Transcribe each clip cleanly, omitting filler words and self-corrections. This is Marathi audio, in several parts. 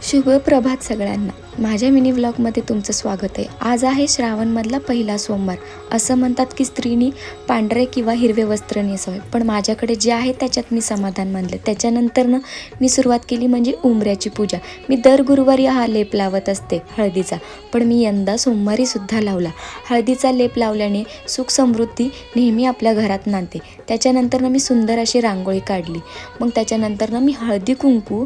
शुभ प्रभात सगळ्यांना. माझ्या मिनी व्लॉगमध्ये तुमचं स्वागत आहे. आज आहे श्रावणमधला पहिला सोमवार. असं म्हणतात की स्त्रीनी पांढरे किंवा हिरवे वस्त्र नेसावे, पण माझ्याकडे जे आहे त्याच्यात मी समाधान मानले. त्याच्यानंतरनं मी सुरुवात केली म्हणजे उंबऱ्याची पूजा. मी दर गुरुवारी हा लेप लावत असते हळदीचा, पण मी यंदा सोमवारीसुद्धा लावला. हळदीचा लेप लावल्याने सुख समृद्धी नेहमी आपल्या घरात नांदते. त्याच्यानंतरनं मी सुंदर अशी रांगोळी काढली. मग त्याच्यानंतरनं मी हळदी कुंकू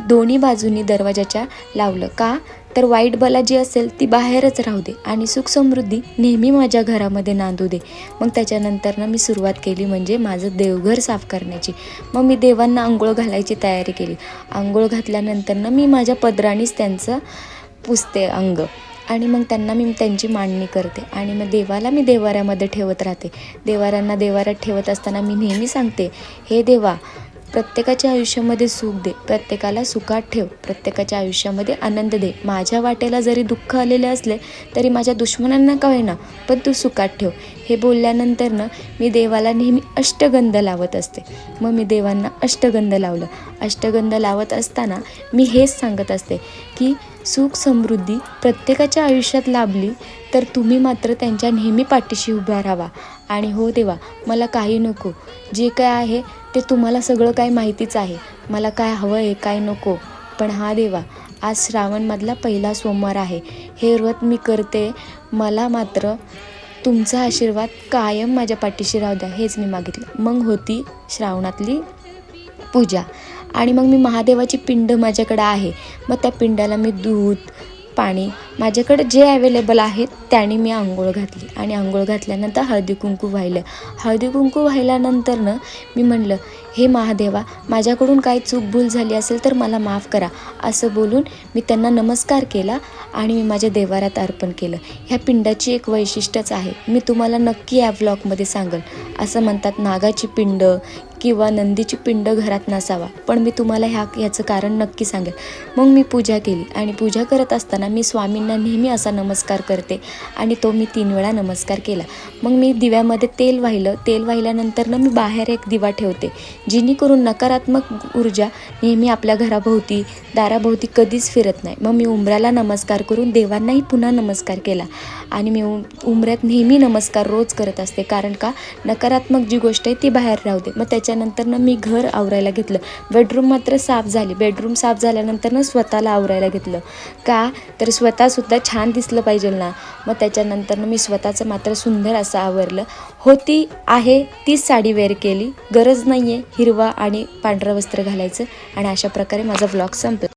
दोन्ही बाजूनी दरवाजाच्या लावलं. का तर वाईट बला जी असेल ती बाहेरच राहू दे आणि सुख समृद्धी नेहमी माझ्या घरामध्ये नांदू दे. मग त्याच्यानंतरनं मी सुरुवात केली म्हणजे माझं देवघर साफ करण्याची. मग मी देवांना आंघोळ घालायची तयारी केली. आंघोळ घातल्यानंतरनं मी माझ्या पदरानेच त्यांचं पुसते अंग आणि मग त्यांना मी त्यांची मांडणी करते आणि मग देवाला मी देवाऱ्यामध्ये ठेवत राहते. देवाऱ्यांना देवाऱ्यात ठेवत असताना मी नेहमी सांगते, हे देवा, प्रत्येकाच्या आयुष्यामध्ये सुख दे, प्रत्येकाला सुखात ठेव, प्रत्येकाच्या आयुष्यामध्ये आनंद दे. माझ्या वाटेला जरी दुःख आलेले असले तरी माझ्या दुश्मनांना का होईना पण तू सुखात ठेव. हे बोलल्यानंतरनं मी देवाला नेहमी अष्टगंध लावत असते. मग मी देवांना अष्टगंध लावलं. अष्टगंध लावत असताना मी हेच सांगत असते की सुख समृद्धी प्रत्येकाच्या आयुष्यात लाभली तर तुम्ही मात्र त्यांच्या नेहमी पाठीशी उभा राहावा. आणि हो देवा, मला काही नको, जे काय आहे ते तुम्हाला सगळं काय माहितीच आहे, मला काय हवं आहे काय नको. पण हा देवा, आज श्रावणमधला पहिला सोमवार आहे, हे व्रत मी करते, मला मात्र तुमचा आशीर्वाद कायम माझ्या पाठीशी राहू द्या, हेच मी मागितलं. मग होती श्रावणातली पूजा आणि मग मी महादेवाची पिंड माझ्याकडं आहे. मग त्या पिंडाला मी दूध पाणी माझ्याकडे जे अवेलेबल आहे त्याने मी आंघोळ घातली आणि आंघोळ घातल्यानंतर हळदी कुंकू वाहिलं. हळदी कुंकू वाहिल्यानंतरनं मी म्हणलं, हे महादेवा, माझ्याकडून काही चूकभूल झाली असेल तर मला माफ करा, असं बोलून मी त्यांना नमस्कार केला आणि मी माझ्या देवाऱ्यात अर्पण केलं. ह्या पिंडाची एक वैशिष्ट्यच आहे, मी तुम्हाला नक्की या व्लॉगमध्ये सांगेल. असं म्हणतात नागाची पिंड किंवा नंदीची पिंड घरात नसावा, पण मी तुम्हाला ह्याचं कारण नक्की सांगेल. मग मी पूजा केली आणि पूजा करत असताना मी स्वामींना नेहमी असा नमस्कार करते आणि तो मी 3 वेळा नमस्कार केला. मग मी दिव्यामध्ये तेल वाहिलं. तेल वाहिल्यानंतरनं मी बाहेर एक दिवा ठेवते, जेणेकरून नकारात्मक ऊर्जा नेहमी आपल्या घराभोवती दाराभोवती कधीच फिरत नाही. मग मी उंबऱ्याला नमस्कार करून देवांनाही पुन्हा नमस्कार केला आणि मी उंबऱ्यात नेहमी नमस्कार रोज करत असते, कारण का नकारात्मक जी गोष्ट आहे ती बाहेर राहू दे. मग त्याच्यानंतरनं मी घर आवरायला घेतलं. बेडरूम मात्र साफ झाली. बेडरूम साफ झाल्यानंतरनं स्वतःला आवरायला घेतलं. का तर स्वतःसुद्धा छान दिसलं पाहिजे ना. मग त्याच्यानंतरनं मी स्वतःचं मात्र सुंदर असं आवरलं. होती आहे तीच साडी वेअर केली. गरज नाही आहे हिरवा आणि पांढरं वस्त्र घालायचं. आणि अशा प्रकारे माझा व्लॉग संपला.